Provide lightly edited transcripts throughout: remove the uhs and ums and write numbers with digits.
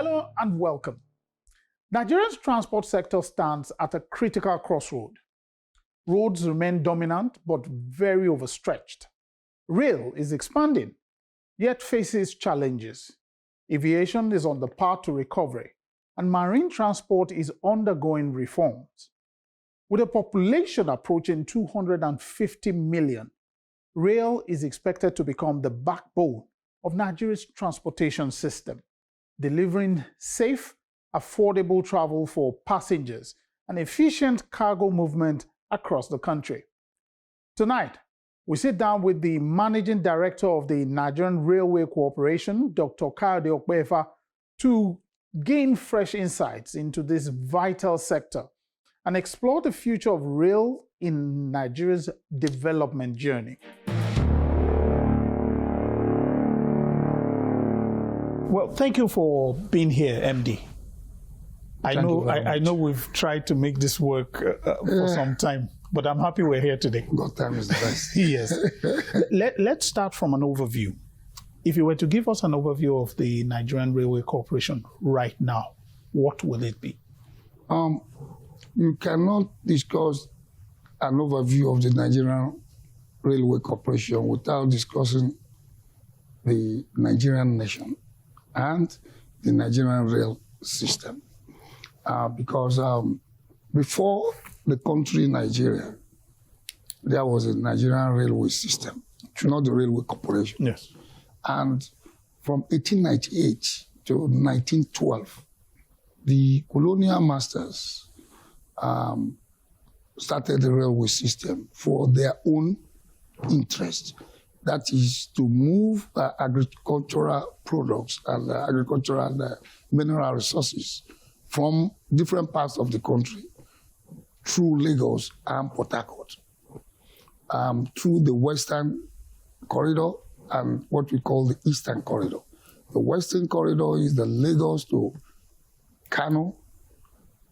Hello and welcome. Nigeria's transport sector stands at a critical crossroad. Roads remain dominant but very overstretched. Rail is expanding, yet faces challenges. Aviation is on the path to recovery, and marine transport is undergoing reforms. With a population approaching 250 million, rail is expected to become the backbone of Nigeria's transportation system, delivering safe, affordable travel for passengers and efficient cargo movement across the country. Tonight, we sit down with the Managing Director of the Nigerian Railway Corporation, Dr. Kayode Okpefa, to gain fresh insights into this vital sector and explore the future of rail in Nigeria's development journey. Well, thank you for being here, MD. I know we've tried to make this work for some time, but I'm happy we're here today. God time is the best. Yes. Let's start from an overview. If you were to give us an overview of the Nigerian Railway Corporation right now, what will it be? You cannot discuss an overview of the Nigerian Railway Corporation without discussing the Nigerian nation and the Nigerian rail system. Because before the country Nigeria, there was a Nigerian railway system, not the Railway Corporation. Yes. And from 1898 to 1912, the colonial masters started the railway system for their own interest. That is to move agricultural products and agricultural and mineral resources from different parts of the country through Lagos and Port Harcourt, through the Western Corridor and what we call the Eastern Corridor. The Western Corridor is the Lagos to Kano,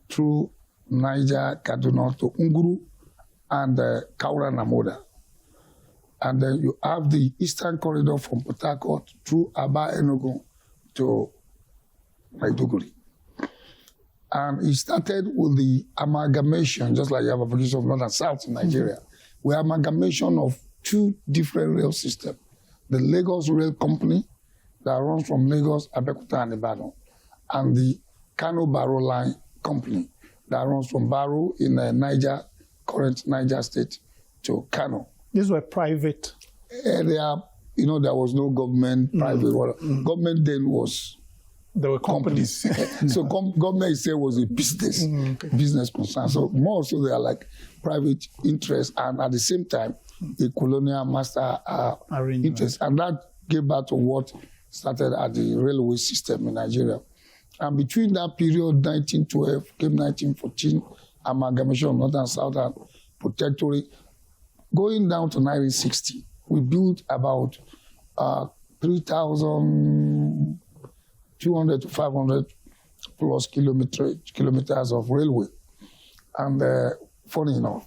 through Niger, Kaduna to Nguru, and Kaura Namoda. And then you have the Eastern Corridor from Port Harcourt through Aba Enugu to Maiduguri. And it started with the amalgamation, just like you have a position of North and South in Nigeria, with amalgamation of two different rail systems. The Lagos Rail Company that runs from Lagos, Abeokuta, and Ibadan, and the Kano Baro Line Company that runs from Baro in Niger, current Niger State, to Kano. These were private. There was no government, private. Government then was... There were companies. So government itself was a business concern. So more so they are like private interests and at the same time, a colonial master interest. And that gave back to what started at the railway system in Nigeria. And between that period, 1912, came 1914, amalgamation of Northern Southern Protectorate. Going down to 1960, we built about 3,200 to 500 plus kilometers of railway. And funny enough,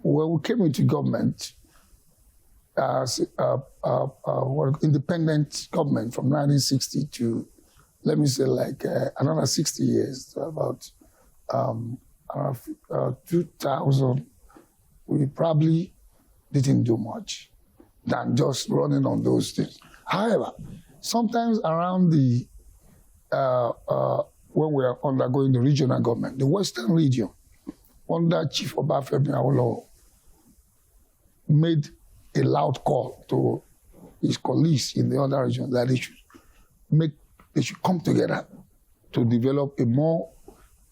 when we came into government, independent government from 1960 to, let me say, like another 60 years, so about 2000, we probably didn't do much than just running on those things. However, sometimes around the, when we are undergoing the regional government, the Western region, under Chief Obafemi Awolowo, made a loud call to his colleagues in the other regions that they should come together to develop a more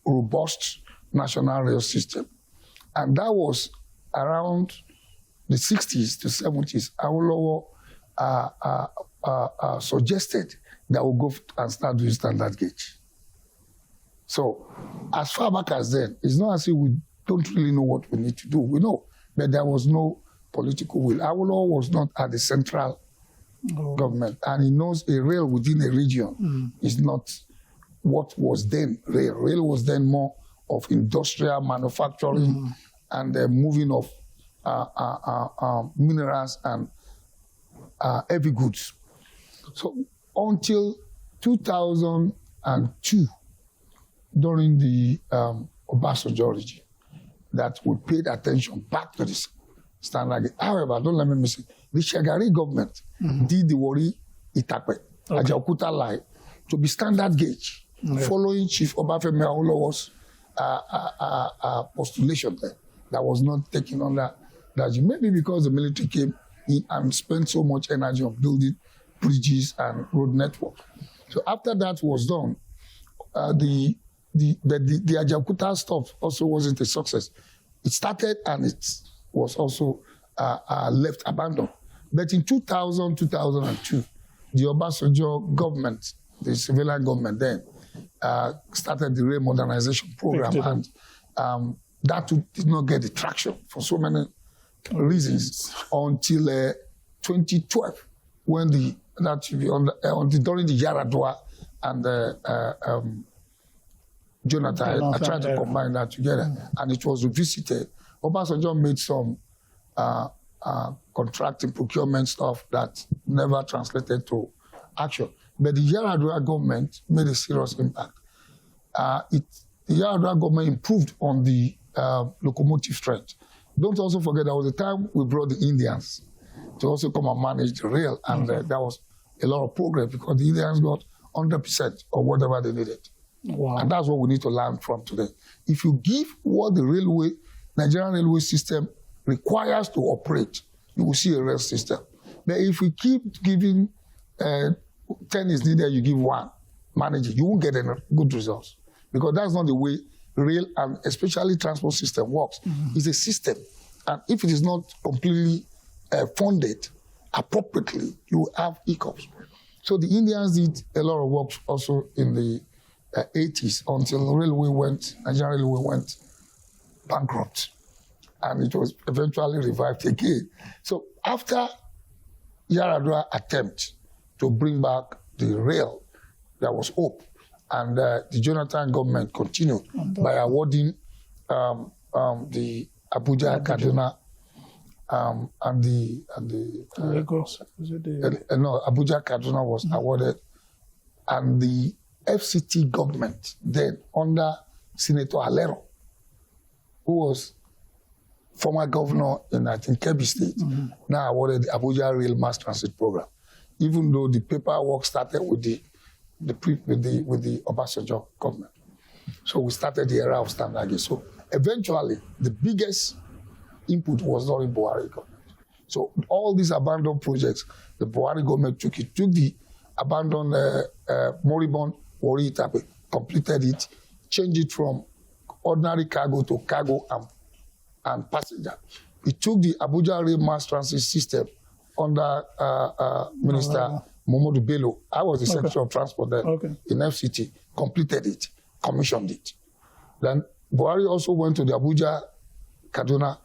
robust national rail system. And that was around the 60s to 70s. Awolowo suggested that we go and start doing standard gauge. So as far back as then, it's not as if we don't really know what we need to do. We know, but there was no political will. Awolowo was not at the central government, and he knows a rail within a region is not what was then rail. Rail was then more of industrial manufacturing and the moving of minerals and heavy goods. So until 2002, during the Obasanjo regime, that we paid attention back to this standard gauge. However, don't let me miss it. The Shagari government did the Wari Itape, Ajaokuta line, to be standard gauge, following Chief Obafemi Awolowo's postulation there. That was not taken under that. Maybe because the military came in and spent so much energy on building bridges and road networks. So after that was done, the Ajaokuta stuff also wasn't a success. It started and it was also left abandoned. But in 2000, 2002, the Obasanjo government, the civilian government then, started the rail modernization program, and that did not get the traction for so many reasons until 2012, when during the Yaradua and Jonathan, I tried to combine that together, and it was revisited. Obasanjo made some contracting procurement stuff that never translated to action. But the Yaradua government made a serious impact. The Yaradua government improved on the locomotive strength. Don't also forget there was a time we brought the Indians to also come and manage the rail, and there was a lot of progress because the Indians got 100% of whatever they needed. Wow. And that's what we need to learn from today. If you give what the Nigerian railway system requires to operate, you will see a rail system. But if we keep giving 10 is needed, you give 1, manage it, you won't get any good results. Because that's not the way rail and especially transport system works. It's a system. And if it is not completely funded appropriately, you will have hiccups. So the Indians did a lot of work also in the 80s until Nigerian railway went bankrupt. And it was eventually revived again. So after Yaradua attempt to bring back the rail, there was hope. And the Jonathan government continued by awarding the Abuja, Kaduna, and the Lagos. Abuja, Kaduna was awarded, and the FCT government then under Senator Alero, who was former governor in, I think, Kebbi State, now awarded the Abuja Rail Mass Transit Program, even though the paperwork started with the Obasanjo government. So we started the era of standard gauge. So eventually, the biggest input was during Buhari government. So all these abandoned projects, the Buhari government took the abandoned moribund Wari Itape, completed it, changed it from ordinary cargo to cargo and passenger. It took the Abuja Rail Mass Transit System under Minister Momodu Bello. I was the Secretary of Transport then in FCT, completed it, commissioned it. Then Buhari also went to the Abuja Kaduna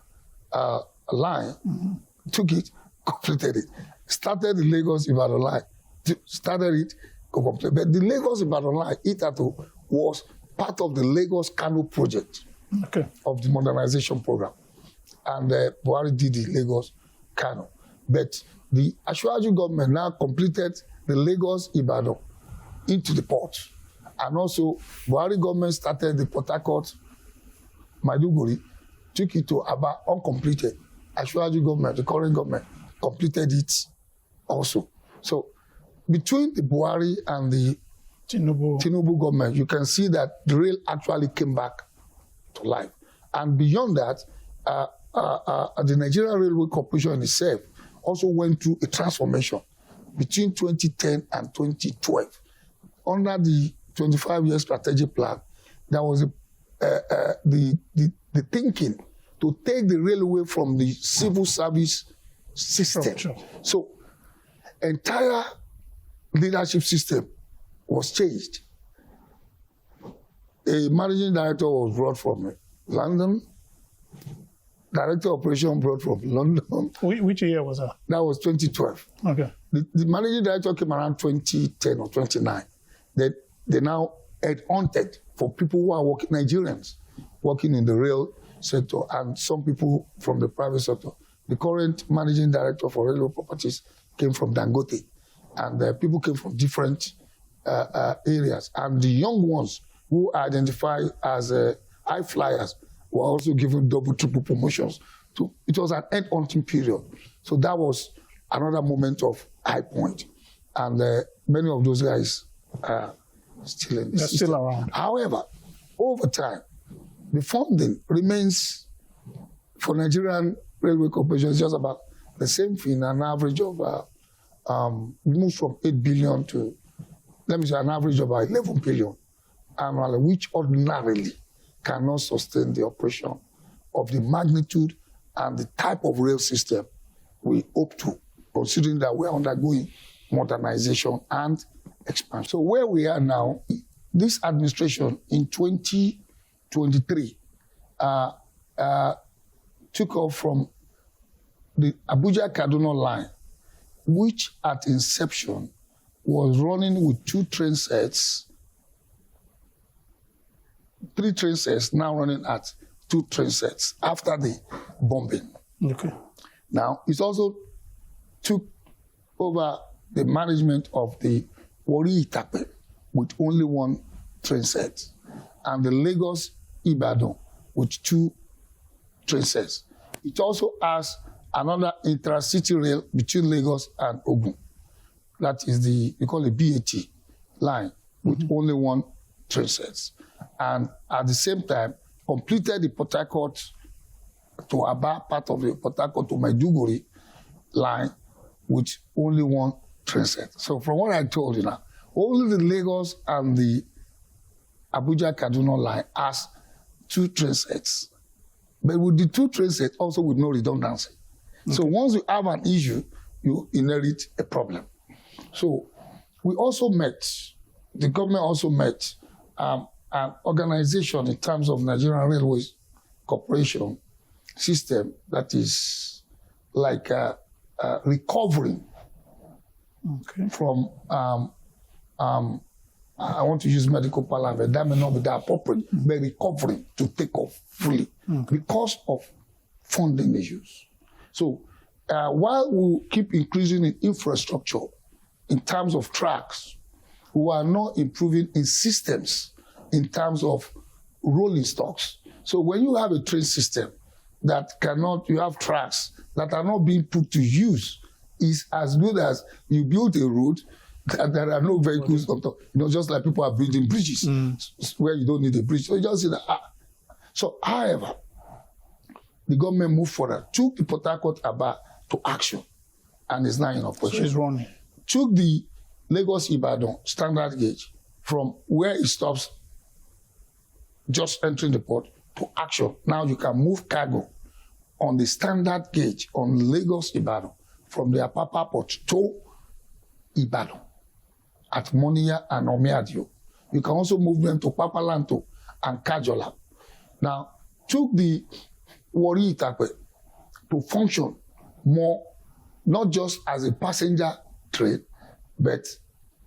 line, took it, completed it. Started the Lagos Ibadan line, started it, completed. But the Lagos Ibadan line, Itato, was part of the Lagos Kano project of the modernization program. And Buhari did the Lagos Kano. But the Ashwaju government now completed the Lagos Ibadan into the port. And also, Buhari government started the Port Harcourt Maiduguri, took it to Aba uncompleted. Ashwaju government, the current government, completed it also. So between the Buhari and the Tinubu government, you can see that the rail actually came back to life. And beyond that, the Nigerian Railway Corporation itself also went through a transformation between 2010 and 2012. Under the 25-year strategic plan, there was the thinking to take the railway from the civil service system. So, entire leadership system was changed. A managing director was brought from London. Director of operation brought from London. Which year was that? That was 2012. Okay. The managing director came around 2010 or 2009. They now headhunted for people who are working, Nigerians, working in the rail sector, and some people from the private sector. The current managing director for railway properties came from Dangote, and people came from different areas. And the young ones who identify as high flyers were also given double, triple promotions. It was an end-hunting period. So that was another moment of high point. And many of those guys are still in the system. Still around. However, over time, the funding remains for Nigerian Railway Corporation just about the same thing, an average of moves from 8 billion to, let me say, an average of about 11 billion annually, which ordinarily cannot sustain the operation of the magnitude and the type of rail system we hope to, considering that we're undergoing modernization and expansion. So where we are now, this administration in 2023 took off from the Abuja-Kaduna line, which at inception was running with 2 train sets, 3 train sets, now running at 2 train sets after the bombing. Okay. Now, it also took over the management of the Warri-Itape with only 1 train set, and the Lagos-Ibadan with 2 train sets. It also has another intra-city rail between Lagos and Ogun. That is we call it BAT line with only 1 train set. And at the same time, completed the Port Harcourt to Aba, part of the Port Harcourt to Maiduguri line with only 1 train set. So from what I told you now, only the Lagos and the Abuja-Kaduna line has 2 train sets. But with the 2 train sets, also with no redundancy. Okay. So once you have an issue, you inherit a problem. So we also met, the government also met an organization in terms of Nigerian Railways Corporation system that is like recovering from, I want to use medical parlance, that may not be that appropriate, but recovering to take off fully because of funding issues. So while we keep increasing in infrastructure in terms of tracks, we are not improving in systems in terms of rolling stocks. So when you have a train system that you have tracks that are not being put to use, is as good as you build a road that there are no vehicles on top. Just like people are building bridges where you don't need a bridge. So you just see that. So, however, the government moved forward, took the Port Harcourt Aba to action, and is now in operation. So it's running. Took the Lagos-Ibadan standard gauge from where it stops just entering the port to action. Now you can move cargo on the standard gauge on Lagos-Ibadan from the Apapa port to Ibadan at Moniya and Omiadio. You can also move them to Papalanto and Kajola. Now, took the Warri-Itape to function more, not just as a passenger train, but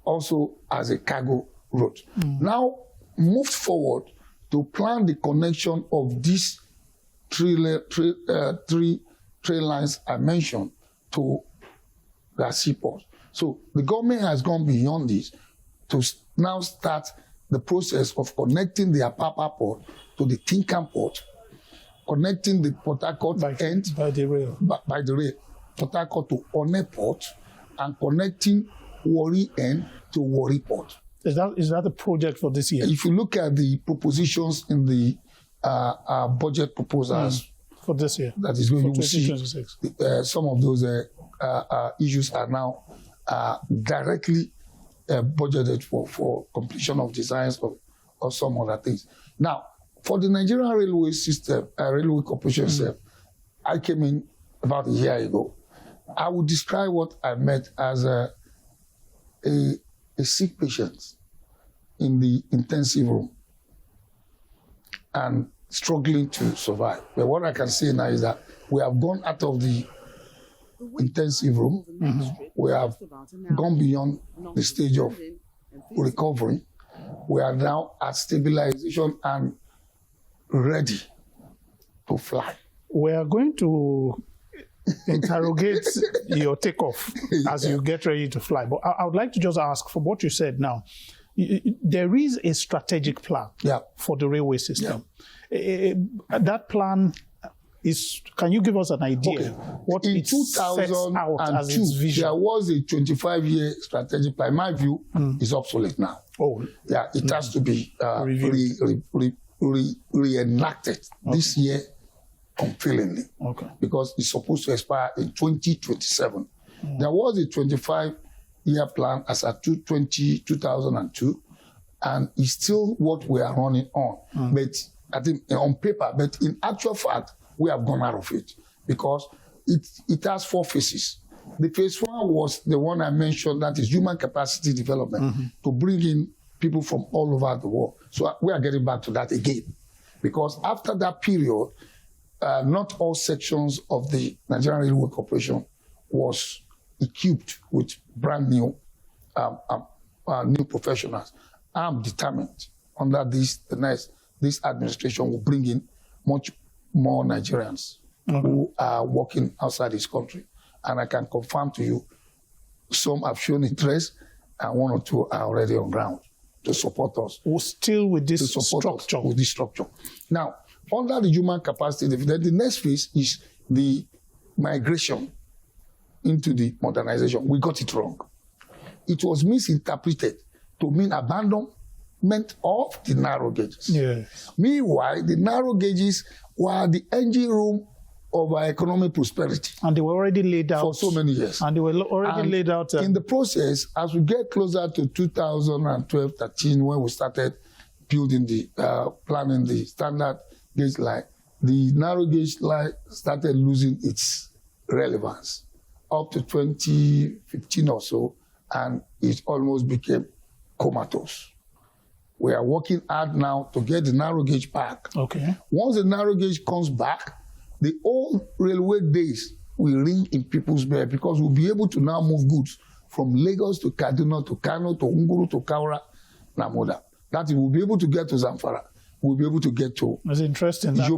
also as a cargo route. Now, moved forward to plan the connection of these 3 train lines I mentioned to the seaport. So the government has gone beyond this to now start the process of connecting the Apapa port to the Tinkan port, connecting the Port Harcourt end by the rail. By the rail, Port Harcourt to One port, and connecting Warri end to Warri port. Is that a project for this year? If you look at the propositions in the budget proposals for this year, that is going to see some of those issues are now directly budgeted for completion of designs or some other things. Now, for the Nigerian railway system, railway corporation system, I came in about a year ago. I would describe what I met as a sick patient in the intensive room and struggling to survive. But what I can say now is that we have gone out of the intensive room. We have gone beyond the stage of recovery. We are now at stabilization and ready to fly. We are going to interrogate your takeoff as you get ready to fly. But I would like to just ask, from what you said now, there is a strategic plan for the railway system. That plan is, can you give us an idea what in it sets out as its vision? There was a 25-year strategic plan. In my view, it's obsolete now. It has to be reenacted this year unfailingly, because it's supposed to expire in 2027. There was a 25-year plan as at 2002, and it's still what we are running on. But I think on paper, but in actual fact, we have gone out of it, because it has 4 phases. The phase 1 was the one I mentioned, that is human capacity development, to bring in people from all over the world. So we are getting back to that again, because after that period, not all sections of the Nigerian Railway Corporation was equipped with brand new new professionals. I'm determined under this administration will bring in much more Nigerians who are working outside this country. And I can confirm to you, some have shown interest, and 1 or 2 are already on ground to support us. We're still with this structure. With this structure. Now, under the human capacity, then the next phase is the migration into the modernization. We got it wrong. It was misinterpreted to mean abandonment of the narrow gauges. Meanwhile, the narrow gauges were the engine room of our economic prosperity. And they were already laid out. For so many years. And they were already laid out. In the process, as we get closer to 2012-13, when we started building planning the standard gauge line, the narrow gauge line started losing its relevance up to 2015 or so, and it almost became comatose. We are working hard now to get the narrow gauge back. Once the narrow gauge comes back, the old railway days will ring in people's bells, because we'll be able to now move goods from Lagos to Kaduna to Kano to Nguru to Kaura, Namoda. That is, we'll be able to get to Zamfara. We'll be able to get to. It's interesting. A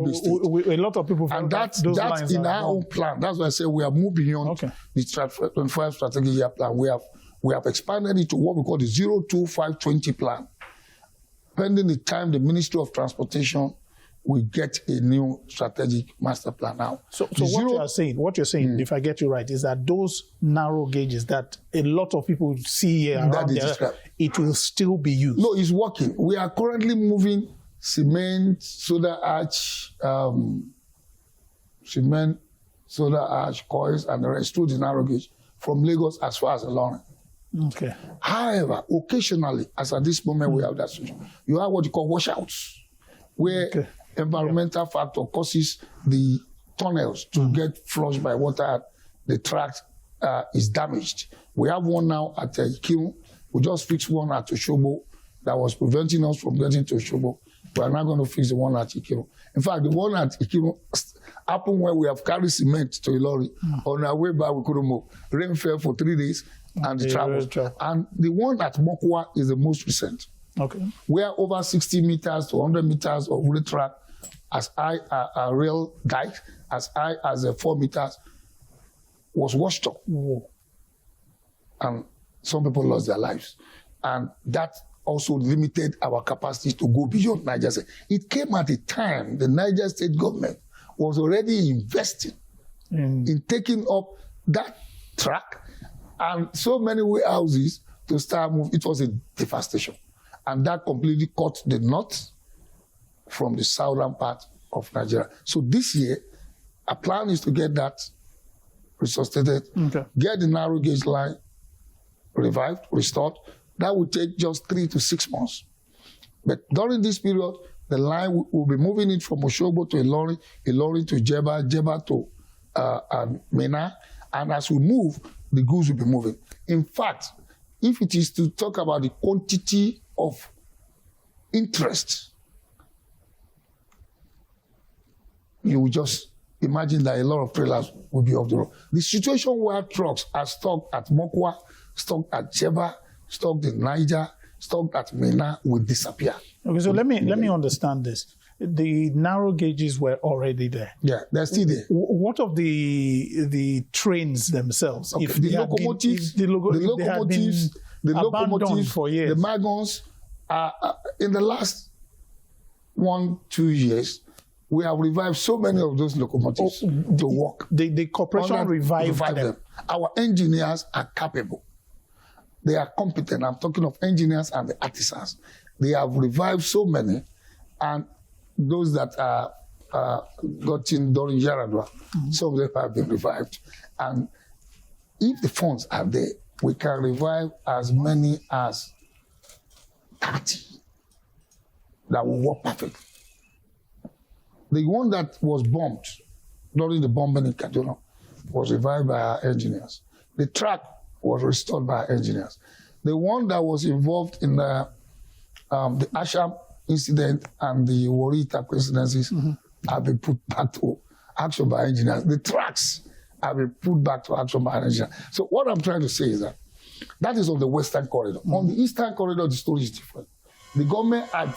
lot of people. And that's in our own plan. That's why I say we have moved beyond the 25 strategic year plan. We have expanded it to what we call the 02520 plan. Pending the time the Ministry of Transportation will get a new strategic master plan now. So what you're saying, if I get you right, is that those narrow gauges that a lot of people see here around there, it will still be used. No, it's working. We are currently moving cement, soda ash, coils, and the rest through the narrow gauge from Lagos as far as Ilorin. However, occasionally, as at this moment we have that situation, you have what you call washouts, where environmental factor causes the tunnels to get flushed by water and the track is damaged. We have one now at Ikirun. We just fixed one at Oshobo that was preventing us from getting to Oshobo. We are now going to fix the one at Ikirun. In fact, the one at Ikirun happened when we have carried cement to Ilorin. On our way back, we couldn't move. Rain fell for 3 days and the travel. And the one at Mokwa is the most recent. Where over 60 meters to 100 meters of rail track, as high a rail dike, as high as 4 meters, was washed up. And some people lost their lives. And that also limited our capacity to go beyond Niger State. It came at a time the Niger State government was already investing in taking up that track and so many warehouses to start moving. It was a devastation. And that completely cut the north from the southern part of Nigeria. So this year, our plan is to get that resuscitated, get the narrow gauge line revived, restored. That will take just 3 to 6 months. But during this period, the line will be moving it from Oshobo to Ilorin, Ilorin to Jeba, Jeba to Mena. And as we move, the goods will be moving. In fact, if it is to talk about the quantity of interest, you will just imagine that a lot of trailers will be off the road. The situation where trucks are stuck at Mokwa, stuck at Jeba, stuck in Niger, stuck at Mena will disappear. Okay, so let me understand this. the narrow gauges were already there. Yeah, they're still there. What of the trains themselves? Okay. The locomotives, the locomotives, for years. the wagons. In the last 1-2 years, we have revived so many of those locomotives to work. The corporation revived them. Our engineers are capable. They are competent. I'm talking of engineers and the artisans. They have revived so many, and those that are got in during Yaradua, some of them have been revived. And if the funds are there, we can revive as many as 30 that will work perfectly. The one that was bombed during the bombing in Kaduna was revived by our engineers. The track was restored by our engineers. The one that was involved in the Asham incident and the Warita coincidences have been put back to action by engineers. The tracks have been put back to action by engineers. So what I'm trying to say is that is on the Western Corridor. On the Eastern Corridor, the story is different. The government had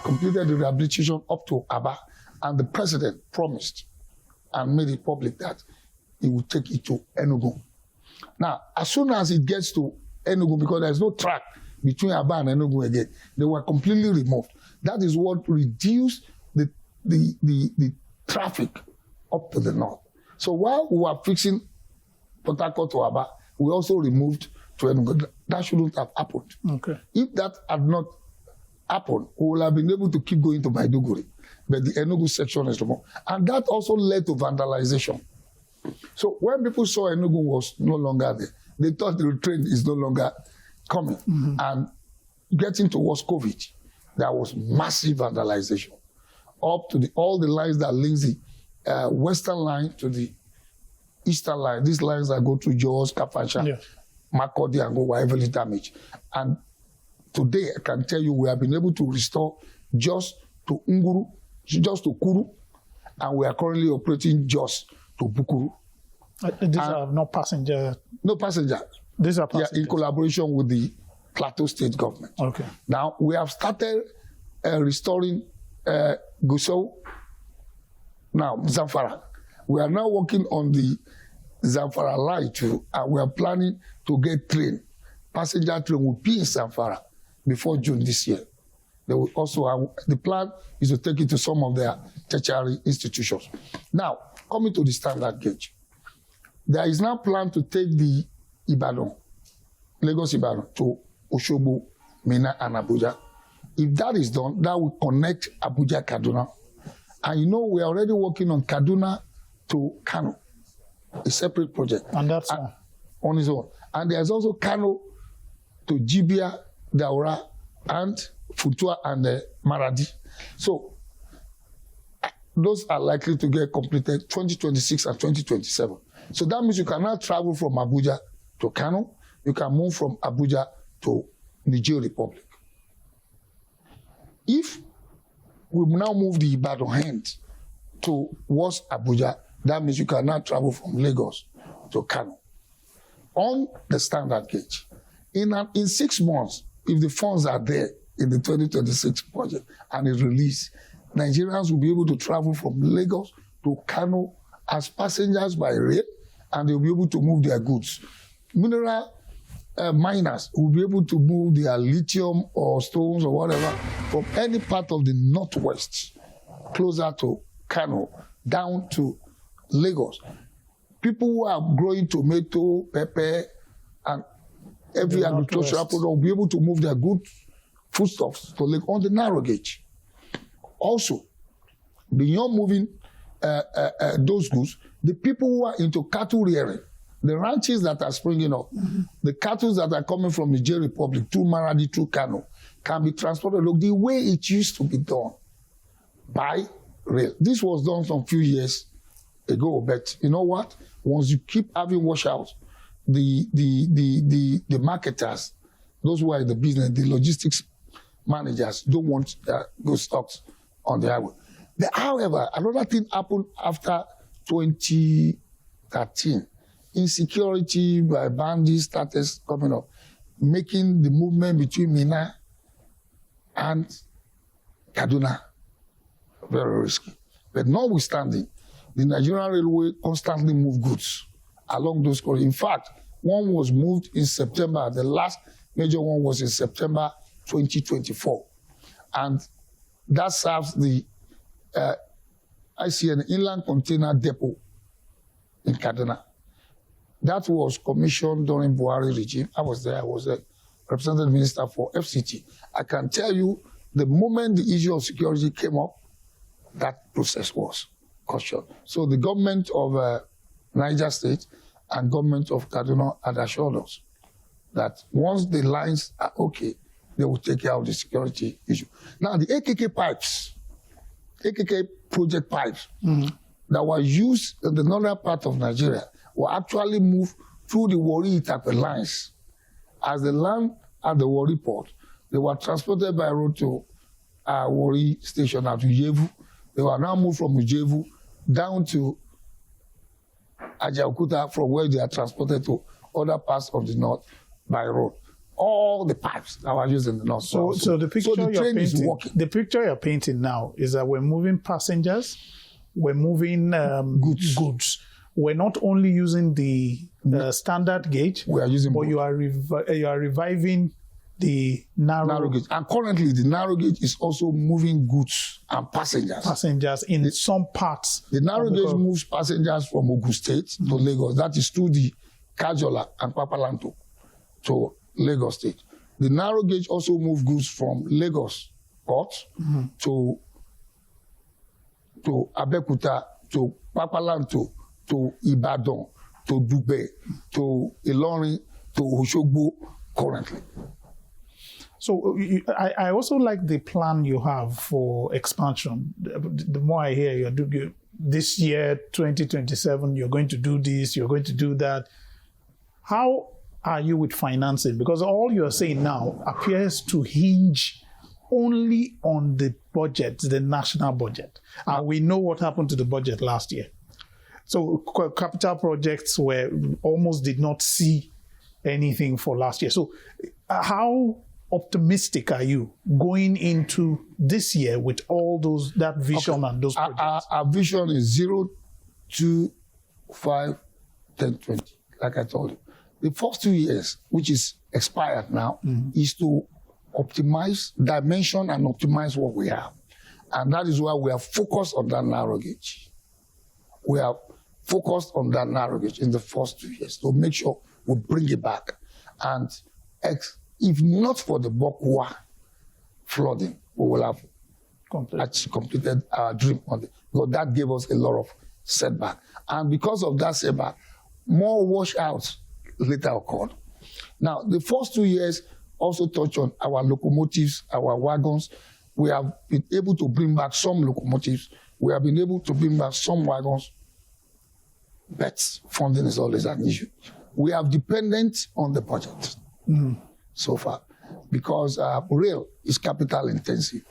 completed the rehabilitation up to Aba, and the president promised and made it public that he would take it to Enugu. Now, as soon as it gets to Enugu, because there's no track between Aba and Enugu again, they were completely removed. That is what reduced the traffic up to the north. So while we were fixing Port Harcourt to Aba, we also removed to Enugu. That shouldn't have happened. Okay. If that had not happened, we would have been able to keep going to Maiduguri. But the Enugu section is removed. And that also led to vandalization. So when people saw Enugu was no longer there, they thought the train is no longer coming. And getting towards COVID, there was massive vandalization. Up to all the lines that link the western line to the eastern line. These lines that go to Jos, Kafansha, Makurdi, and go were heavily damaged. And today, I can tell you, we have been able to restore Jos to Nguru, Jos to Kuru, and we are currently operating Jos to Bukuru. These are not passenger. No passenger. These are passengers. Yeah, in collaboration with the Plateau State government. Okay. Now, we have started restoring Gusau, now Zamfara. We are now working on the Zamfara line too, and we are planning to get passenger train will be in Zamfara before June this year. They will also have, the plan is to take it to some of their tertiary institutions. Now, coming to the standard gauge, there is now plan to take the Lagos Ibadan to Osogbo, Minna, and Abuja. If that is done, that will connect Abuja, Kaduna. And you know, we are already working on Kaduna to Kano, a separate project. And that's on its own. And there's also Kano to Jibia, Daura, and Futua and Maradi. So those are likely to get completed 2026 and 2027. So that means you can now travel from Abuja to Kano. You can move from Abuja to Niger Republic. If we now move the Ibadan hand towards Abuja, that means you can now travel from Lagos to Kano on the standard gauge. In 6 months, if the funds are there in the 2026 budget and is released, Nigerians will be able to travel from Lagos to Kano as passengers by rail, and they'll be able to move their goods. Mineral miners will be able to move their lithium or stones or whatever from any part of the northwest closer to Kano down to Lagos. People who are growing tomato, pepper, and every agricultural product will be able to move their goods, foodstuffs to Lagos on the narrow gauge. Also, beyond moving those goods, the people who are into cattle rearing, the ranches that are springing up, the cattle that are coming from Niger Republic to Maradi, to Kano, can be transported the way it used to be done by rail. This was done some few years ago, but you know what? Once you keep having washouts, the marketers, those who are in the business, the logistics managers don't want good stocks on the highway. But however, another thing happened after 2013. Insecurity by bandits started coming up, making the movement between Minna and Kaduna very risky. But notwithstanding, the Nigerian Railway constantly moved goods along those corridors. In fact, one was moved in September. The last major one was in September 2024. And that serves the ICN Inland Container Depot in Kaduna. That was commissioned during Buhari regime. I was there. I was a representative minister for FCT. I can tell you, the moment the issue of security came up, that process was cautioned. So the government of Niger State and government of Kaduna had assured us that once the lines are okay, they will take care of the security issue. Now, the AKK pipes, AKK project pipes that were used in the northern part of Nigeria were actually moved through the Warri-Itakpe lines. As they land at the Warri port, they were transported by road to Warri station at Ujevu. They were now moved from Ujevu down to Ajaokuta, from where they are transported to other parts of the north by road. All the pipes that were used in the north. So the picture you're painting now is that we're moving passengers, we're moving goods. We're not only using the standard gauge, we are using but you are reviving the narrow gauge. And currently, the narrow gauge is also moving goods and passengers. Passengers in some parts. The narrow gauge moves passengers from Ogun State to Lagos. That is through the Kajola and Papalanto to Lagos State. The narrow gauge also moves goods from Lagos port to Abeokuta, to Papalanto, to Ibadan, to Dugbe, to Ilorin, to Oshogbo currently. So I also like the plan you have for expansion. The more I hear you're doing this year, 2027, you're going to do this, you're going to do that. How are you with financing? Because all you're saying now appears to hinge only on the budget, the national budget. And we know what happened to the budget last year. So capital projects almost did not see anything for last year. So how optimistic are you going into this year with all that vision and those projects? Our vision is 0, 2, 5, 10, 20, like I told you. The first 2 years, which is expired now, is to optimize, dimension and optimize what we have. And that is why we are focused on that narrow gauge. We are focused on that narrow gauge in the first 2 years to make sure we bring it back. And if not for the Bokwa flooding, we will have completed our dream on it. Because that gave us a lot of setback. And because of that setback, more washouts later occurred. Now, the first 2 years also touch on our locomotives, our wagons. We have been able to bring back some locomotives. We have been able to bring back some wagons. But funding is always an issue. We are dependent on the budget so far because rail is capital intensive.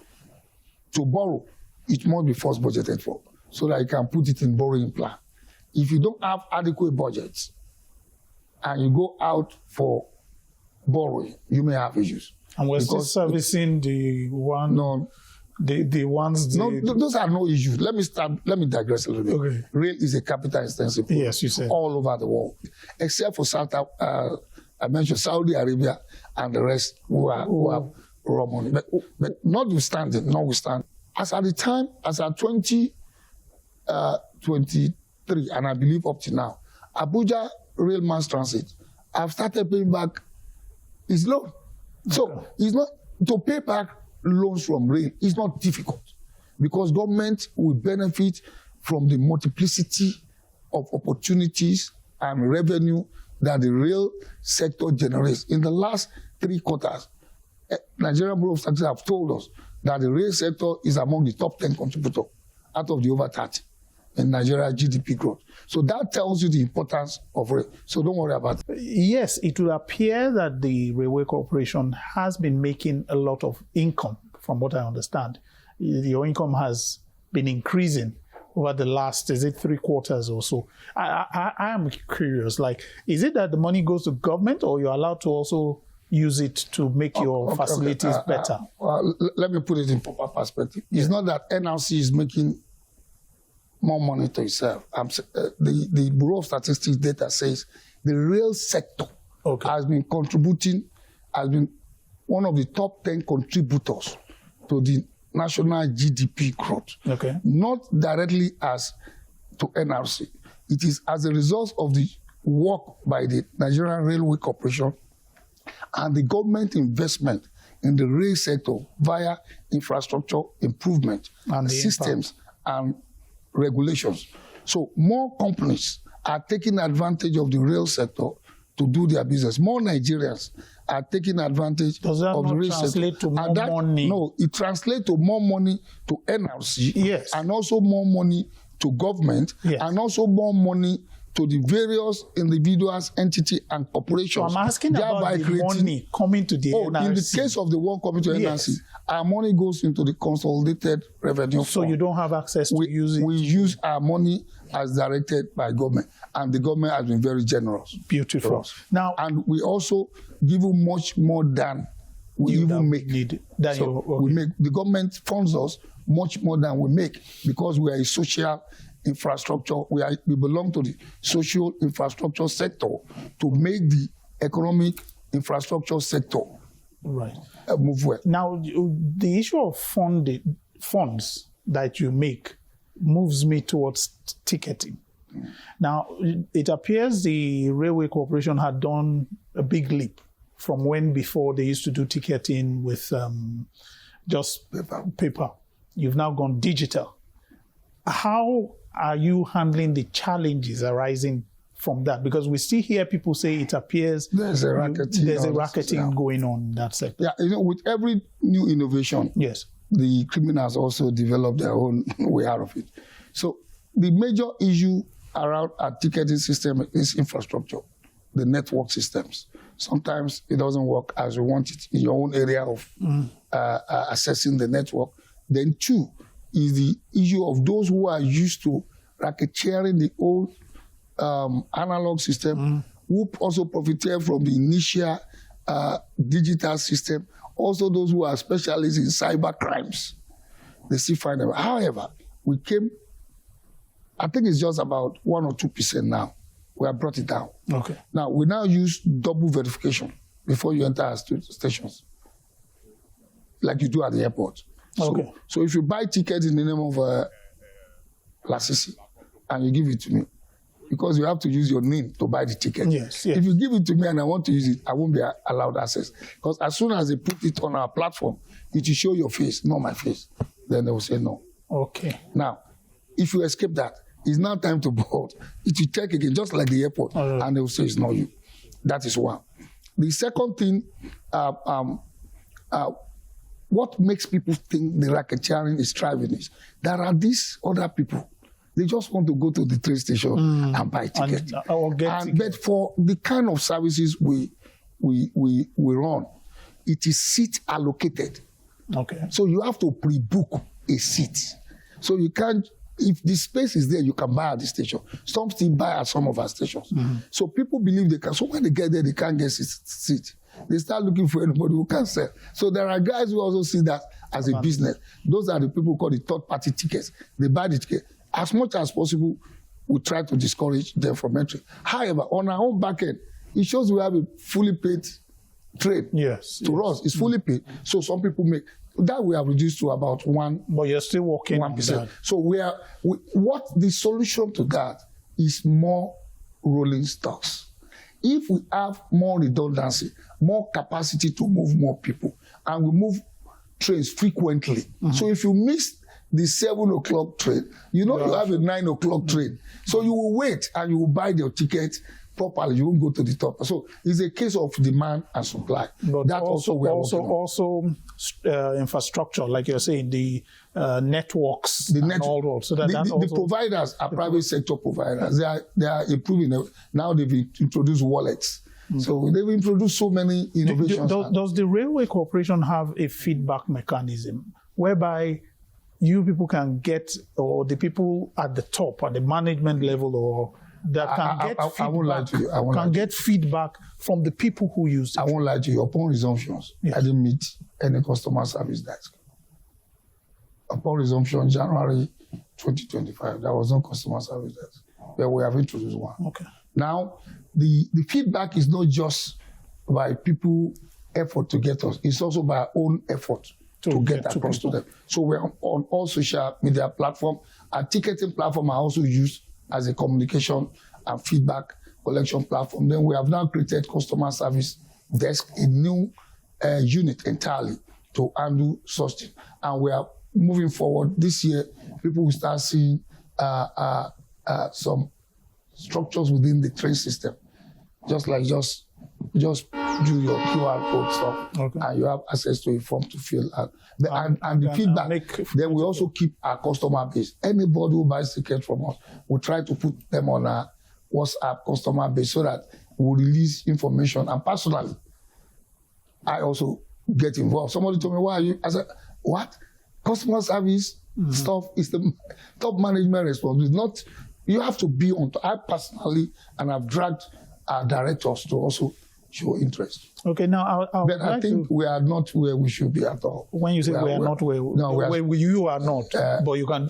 To borrow, it must be first budgeted for so that you can put it in borrowing plan. If you don't have adequate budgets and you go out for borrowing, you may have issues. And we're still servicing the one. No, the ones. No, those are no issues. Let me digress a little bit. Okay. Rail is a capital intensive product. Yes, you said. All over the world, except for I mentioned Saudi Arabia and the rest who have raw money. But notwithstanding, as at 2023, and I believe up to now, Abuja Rail Mass Transit have started paying back its loan. So it's not to pay back loans from rail. It's not difficult because government will benefit from the multiplicity of opportunities and revenue that the rail sector generates. In the last 3 quarters, Nigerian Bureau of Statistics have told us that the rail sector is among the top 10 contributors out of the over 30 in Nigeria GDP growth. So that tells you the importance of rail. So don't worry about it. Yes, it will appear that the Railway Corporation has been making a lot of income, from what I understand. Your income has been increasing over the last, 3 quarters or so. I am curious, is it that the money goes to government or you're allowed to also use it to make your facilities better? Let me put it in proper perspective. It's not that NRC is making more money to itself. The Bureau of Statistics data says the rail sector has been contributing, has been one of the top 10 contributors to the national GDP growth. Not directly as to NRC. It is as a result of the work by the Nigerian Railway Corporation and the government investment in the rail sector via infrastructure improvement and systems and regulations. So more companies are taking advantage of the rail sector to do their business. More Nigerians are taking advantage of the rail sector. Does that translate to more money? No, it translates to more money to NRC, and also more money to government, and also more money to the various individuals, entity, and corporations. So I'm asking about the money coming to the NRC. In the case of the one coming to NRC, our money goes into the consolidated revenue fund. So you don't have access to use it? We use our money as directed by government, and the government has been very generous. Beautiful. Now, and we also give them much more than we even make. We make. The government funds us much more than we make because we are a social infrastructure. We belong to the social infrastructure sector to make the economic infrastructure sector move well. Now, the issue of funds that you make moves me towards ticketing. Now, it appears the Railway Corporation had done a big leap from when before they used to do ticketing with just paper. You've now gone digital. How are you handling the challenges arising from that? Because we still hear people say it appears there's a racketing going on in that sector. Yeah, with every new innovation, the criminals also develop their own way out of it. So the major issue around our ticketing system is infrastructure, the network systems. Sometimes it doesn't work as you want it in your own area of assessing the network. Then two is the issue of those who are used to racketeering the old analog system, who also profited from the initial digital system. Also those who are specialists in cyber crimes, they still find them. However, we came, I think it's just about 1 or 2% now. We have brought it down. Now, we now use double verification before you enter our stations, like you do at the airport. So if you buy tickets in the name of Lasisi and you give it to me, because you have to use your name to buy the ticket. If you give it to me and I want to use it, I won't be allowed access. Because as soon as they put it on our platform, it will show your face, not my face. Then they will say no. Now, if you escape that, it's now time to board. It will check again, just like the airport, and they will say it's not you. That is one. The second thing, what makes people think the racketeering is thriving is there are these other people. They just want to go to the train station and buy tickets. But for the kind of services we run, it is seat allocated. So you have to pre-book a seat. So you can't, if the space is there, you can buy at the station. Some still buy at some of our stations. So people believe they can. So when they get there, they can't get seat. They start looking for anybody who can sell. So there are guys who also see that as a business. Those are the people called the third-party tickets. They buy the ticket. As much as possible, we try to discourage them from entry. However, on our own back end, it shows we have a fully paid trade. To us, it's fully paid. So some people make that we have reduced to about 1%. But you're still working 1%. on that. So what the solution to that is more rolling stocks. If we have more redundancy, more capacity to move more people, and we move trains frequently. So if you miss the 7 o'clock train, you have a 9 o'clock train. So you will wait and you will buy your ticket properly. You won't go to the top. So it's a case of demand and supply. But that also infrastructure, like you're saying, the networks, all those. So the providers are private sector providers. They are improving. Now they've introduced wallets. So they've introduced so many innovations. Does the Railway Corporation have a feedback mechanism whereby you people can get, or the people at the top, at the management level, or that can get feedback. I won't lie to you. Get feedback from the people who use it. I won't lie to you. Upon resumptions, I didn't meet any customer service desk. Upon resumption, January 2025, there was no customer service desk, but we have introduced one. Okay. Now, the feedback is not just by people effort to get us, it's also by our own effort to get across to them. So we're on all social media platforms. Our ticketing platform are also used as a communication and feedback collection platform. Then we have now created customer service desk, a new unit entirely to handle such things. And we are moving forward. This year, people will start seeing some structures within the train system, just do your QR code stuff, and you have access to a form to fill out. And the feedback. Then we also keep our customer base. Anybody who buys tickets from us, we try to put them on our WhatsApp customer base so that we release information. And personally, I also get involved. Somebody told me, "Why are you?" I said, "What? Customer service stuff is the top management responsibility. Not you have to be on. I personally, and I've dragged our directors to also show interest." Okay, now but I think we are not where we should be at all. When you say we are not where, you are not, but you can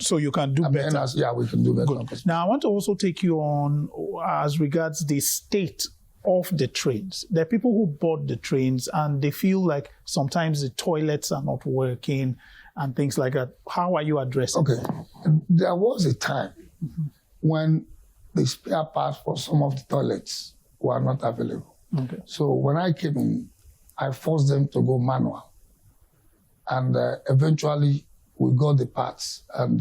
do better. We can do better. Good. Now I want to also take you on as regards the state of the trains. There are people who board the trains and they feel like sometimes the toilets are not working and things like that. How are you addressing that? There was a time when the spare parts for some of the toilets were not available. Okay. So when I came in, I forced them to go manual. And eventually, we got the parts. And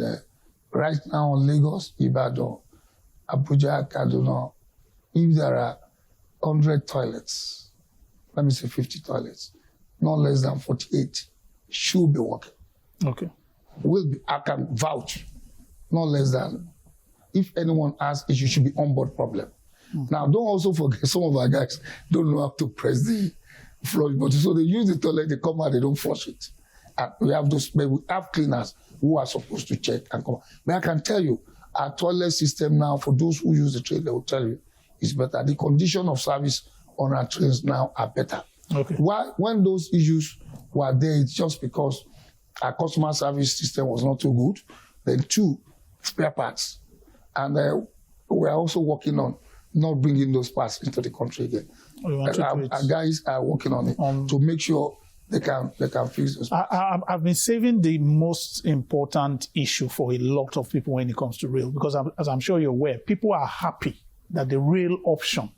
right now in Lagos, Ibadan, Abuja, Kaduna, if there are 100 toilets, let me say 50 toilets, not less than 48 should be working. Okay. I can vouch, not less than, if anyone asks, it should be onboard problem. Now, don't also forget, some of our guys don't know how to press the flush button. So they use the toilet, they come out, they don't flush it. And we have cleaners who are supposed to check and come out. But I can tell you, our toilet system now, for those who use the train, they will tell you, is better. The condition of service on our trains now are better. Okay. When those issues were there, it's just because our customer service system was not too good. Then 2, spare parts. And we're also working on not bringing those parts into the country again. Our guys are working on it to make sure they can fix those parts. I've been saving the most important issue for a lot of people when it comes to rail, because as I'm sure you're aware, people are happy that the rail option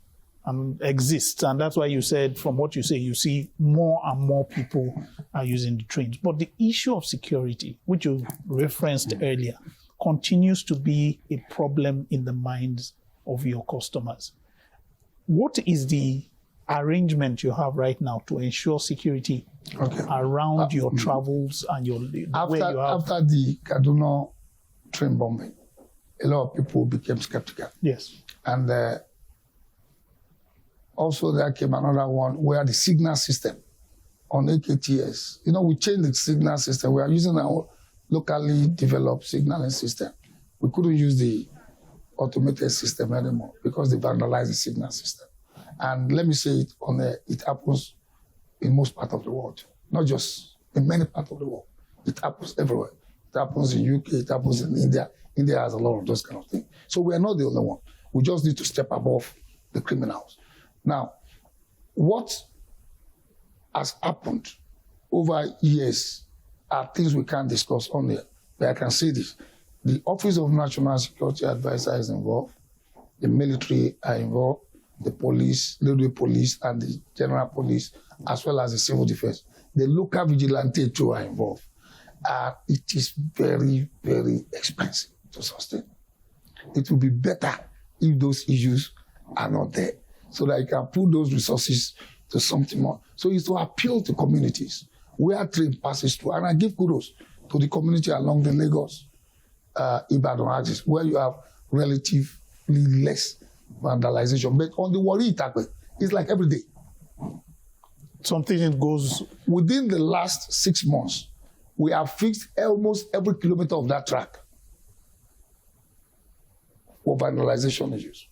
exists. And that's why you said, from what you say, you see more and more people are using the trains. But the issue of security, which you referenced earlier, continues to be a problem in the minds of your customers. What is the arrangement you have right now to ensure security around your travels and After the Kaduna train bombing, a lot of people became skeptical. Yes. And also there came another one where the signal system on AKTS, we changed the signal system. We are using our locally developed signaling system. We couldn't use the automated system anymore because they vandalized the signal system. And let me say it it happens in most parts of the world, not just in many parts of the world. It happens everywhere. It happens in UK, it happens in India. India has a lot of those kind of things. So we are not the only one. We just need to step above the criminals. Now, what has happened over years are things we can't discuss on here, but I can say this. The Office of National Security Advisor is involved. The military are involved. The police, the police and the general police, as well as the civil defense. The local vigilante too are involved. It is very, very expensive to sustain. It will be better if those issues are not there, so that you can put those resources to something more. So it's to appeal to communities where train passes through. And I give kudos to the community along the Lagos Ibadan axis, where you have relatively less vandalization. But on the Warri Itakpe, it's like every day. Something goes. Within the last 6 months, we have fixed almost every kilometer of that track for vandalization issues.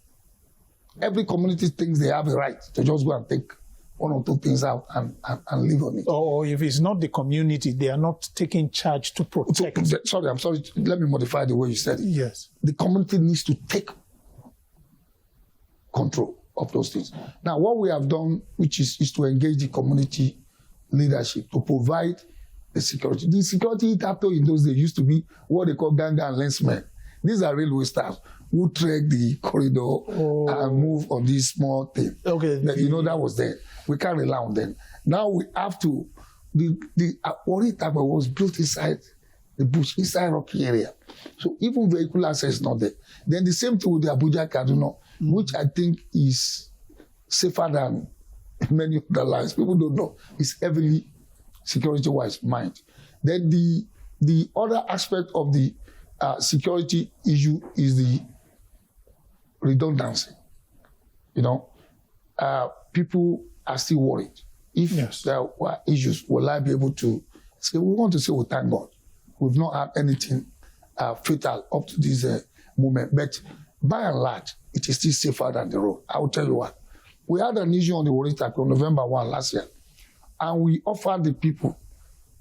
Every community thinks they have a right to just go and take one or two things out and live on it. Or if it's not the community, they are not taking charge to protect. I'm sorry. Let me modify the way you said it. Yes. The community needs to take control of those things. Now, what we have done, which is to engage the community leadership to provide the security. The security after in those days used to be what they call gang and lensmen. These are railway staff who trek the corridor and move on this small thing. Okay. That was there. We can't rely on them. Now we have to, the Warri Tagba was built inside the bush, inside rocky area. So even vehicle access is not there. Then the same thing with the Abuja Kaduna, which I think is safer than many other lines. People don't know. It's heavily security-wise mined. Then the other aspect of the security issue is the redundancy. People are still worried. If there were issues, will I be able to say, we want to say, well, thank God. We've not had anything fatal up to this moment. But by and large, it is still safer than the road. I will tell you what. We had an issue on the Warri Tagba on November 1 last year. And we offered the people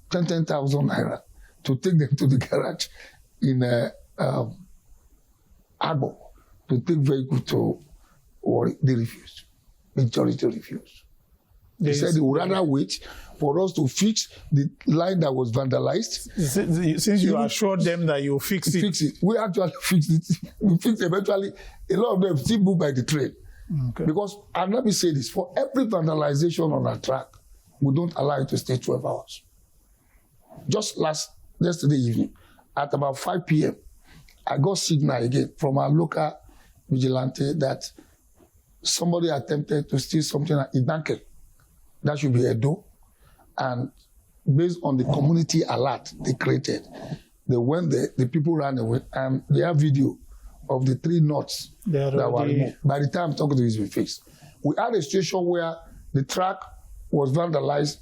10,000 naira to take them to the garage in Agbo to take vehicle to Warri. They refused. Majority refused. They said they would rather wait for us to fix the line that was vandalized. Since you assured them that you fix it. We actually fixed it. We fixed it. Eventually, a lot of them still moved by the train. Okay. Because, and let me say this, for every vandalization on our track, we don't allow it to stay 12 hours. Just yesterday evening, at about 5 p.m., I got signal again from our local vigilante that somebody attempted to steal something at Idanke. That should be Edo. And based on the community alert they created, they went there, the people ran away, and they have video of the 3 knots that were removed. By the time I'm talking to you, it's been fixed. We had a situation where the track was vandalized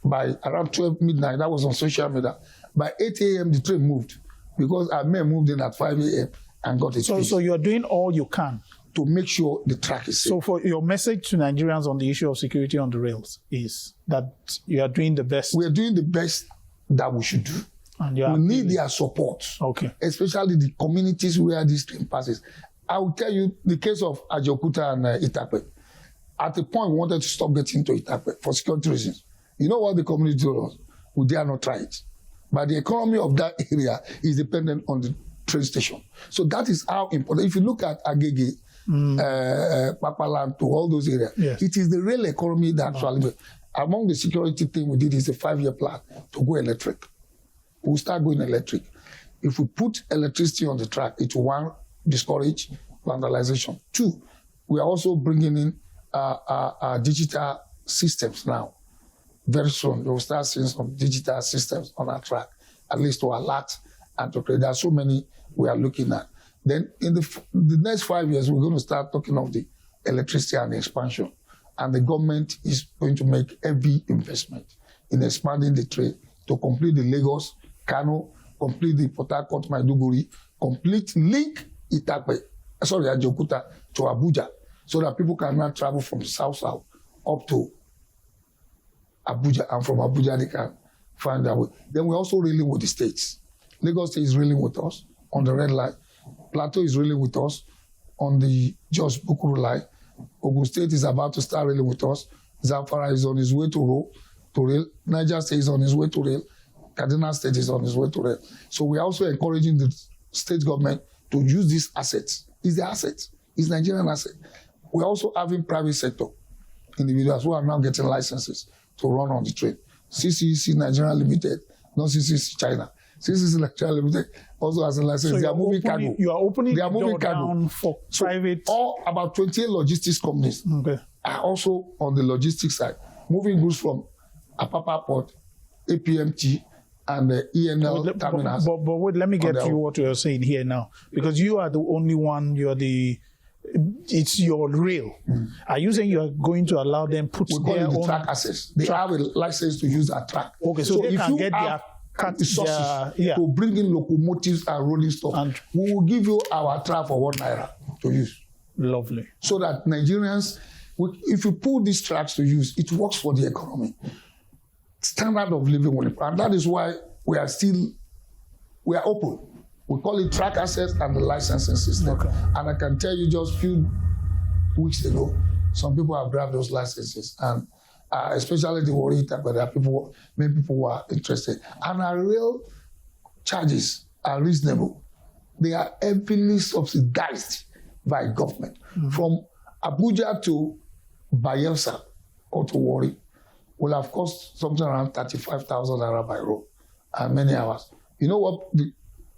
by around 12 midnight. That was on social media. By 8 a.m., the train moved because our men moved in at 5 a.m. and got it fixed. So you're doing all you can to make sure the track is safe. So for your message to Nigerians on the issue of security on the rails is that you are doing the best. We are doing the best that we should do. And we need their support. Okay. Especially the communities where this train passes. I will tell you the case of Ajokuta and Itape. At the point, we wanted to stop getting to Itape for security reasons. You know what the community told us? We dare not try it. But the economy of that area is dependent on the train station. So that is how important. If you look at Agege, Papaland, to all those areas, it is the rail economy that actually, among the security thing we did is a 5-year plan to go electric. We'll start going electric. If we put electricity on the track, it will, 1, discourage vandalization. 2, we are also bringing in digital systems now. Very soon, we will start seeing some digital systems on our track, at least to alert and to create. There are so many we are looking at. Then in the next 5 years, we're going to start talking of the electricity and the expansion. And the government is going to make heavy investment in expanding the trade to complete the Lagos, Kano, complete the Port Harcourt, Maiduguri, complete link Ajokuta to Abuja, so that people can now travel from south up to Abuja, and from Abuja they can find their way. Then we're also reeling with the states. Lagos State is reeling with us on the red line. Plateau is reeling with us on the Jos Bukuru line. Ogun State is about to start reeling with us. Zamfara is on his way to rail. Niger State is on his way to rail. Kaduna State is on his way to rail. So we're also encouraging the state government to use these assets. It's the assets. It's Nigerian asset. We're also having private sector individuals who are now getting licenses to run on the train. CCC Nigeria Limited, not CCC China. CCC Nigeria Limited also has a license. So they are moving cargo. You are opening the door down for private. All about 28 logistics companies are also on the logistics side, moving goods from Apapa Port, APMT, and the ENL terminals. But wait, let me get to what you're saying here now, because you are the only one. It's your rail. Are you saying you are going to allow them put their own track access? They have a license to use our track. Okay, so they can get their resources to bring in locomotives and rolling stock. And we will give you our track for 1 naira to use. Lovely. So that Nigerians, if you put these tracks to use, it works for the economy. Standard of living will improve. And that is why we are open. We call it track access and the licensing system. Okay. And I can tell you just a few weeks ago, some people have grabbed those licenses. And especially the Warri type, but there are many people who are interested. And our real charges are reasonable. They are heavily subsidized by government. Mm-hmm. From Abuja to Bayelsa or to Warri will have cost something around 35,000 naira by road and many hours. You know what the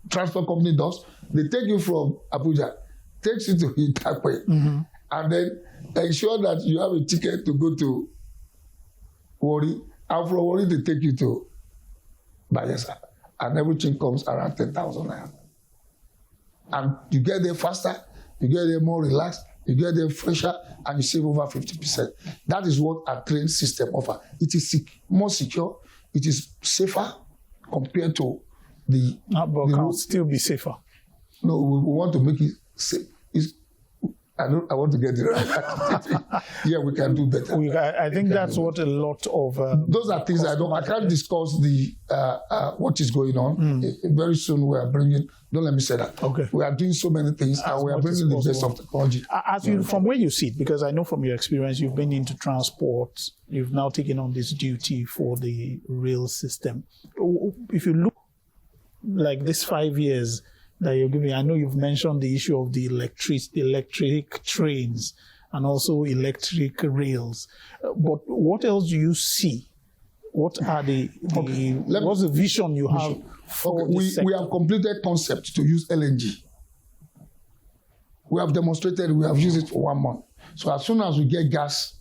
transport company does? They take you from Abuja, takes you to Itakwe, mm-hmm. and then ensure that you have a ticket to go to Warri, and from Warri they take you to Bayelsa, and everything comes around 10,000 naira. And you get there faster, you get there more relaxed, you get there fresher, and you save over 50%. That is what our train system offers. It is more secure, it is safer compared to the... But can still be safer. No, we want to make it safe. I want to get it right. Yeah, we can do better. I think that's what a lot of... those are things I can't discuss what is going on. Very soon we are bringing... Don't let me say that. Okay. We are doing so many things and we are bringing the best of technology. From where you sit, because I know from your experience, you've been into transport, you've now taken on this duty for the rail system. If you look like this 5 years that you're giving, I know you've mentioned the issue of the electric trains and also electric rails. But what else do you see? What are what's the vision you have for this sector? We have completed concept to use LNG. We have demonstrated, we have used it for 1 month. So as soon as we get gas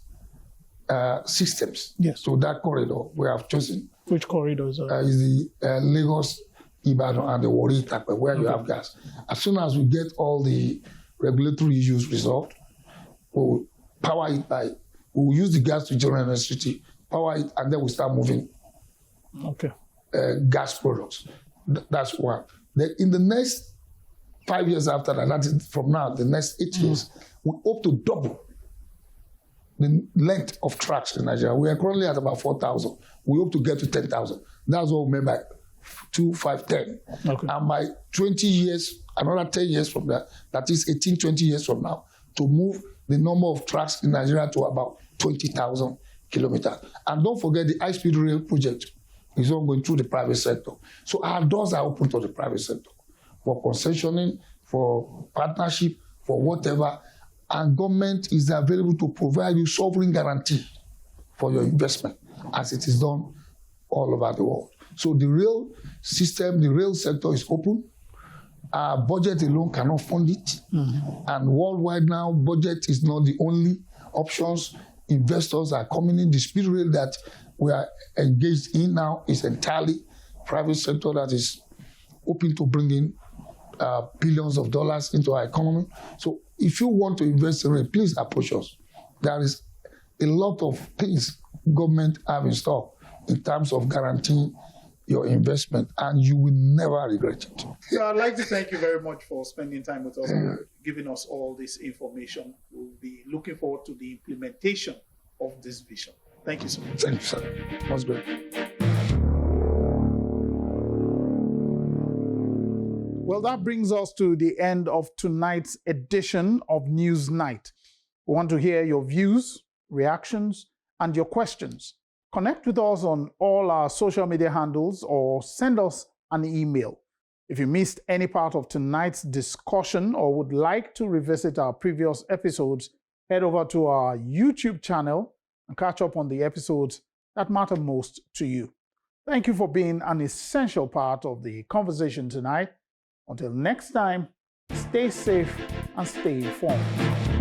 systems, yes. So that corridor we have chosen. Which corridors are? Is the Lagos, Ibadan, and the Warri type where you have gas. As soon as we get all the regulatory issues resolved, we'll power it we'll use the gas to generate electricity, power it, and then we start moving gas products. That's one. Then in the next 5 years after that is from now, the next 8 years, we hope to double the length of tracks in Nigeria. We are currently at about 4,000. We hope to get to 10,000. That's what we meant by 2, 5, 10. Okay. And by 20 years, another 10 years from that, that is 18, 20 years from now, to move the number of tracks in Nigeria to about 20,000 kilometers. And don't forget the high-speed rail project is all going through the private sector. So our doors are open to the private sector for concessioning, for partnership, for whatever. And government is available to provide you sovereign guarantee for your investment, as it is done all over the world. So the rail system, the rail sector is open. Our budget alone cannot fund it. Mm-hmm. And worldwide now, budget is not the only options. Investors are coming in. The speed rail that we are engaged in now is entirely private sector that is open to bring in billions of dollars into our economy. So if you want to invest in rail, please approach us. There is a lot of things government have in store in terms of guaranteeing your investment, and you will never regret it. So I'd like to thank you very much for spending time with us and giving us all this information. We'll be looking forward to the implementation of this vision. Thank you so much. Thank you, sir. That's great. Well, that brings us to the end of tonight's edition of News Night. We want to hear your views, reactions, and your questions. Connect with us on all our social media handles or send us an email. If you missed any part of tonight's discussion or would like to revisit our previous episodes, head over to our YouTube channel and catch up on the episodes that matter most to you. Thank you for being an essential part of the conversation tonight. Until next time, stay safe and stay informed.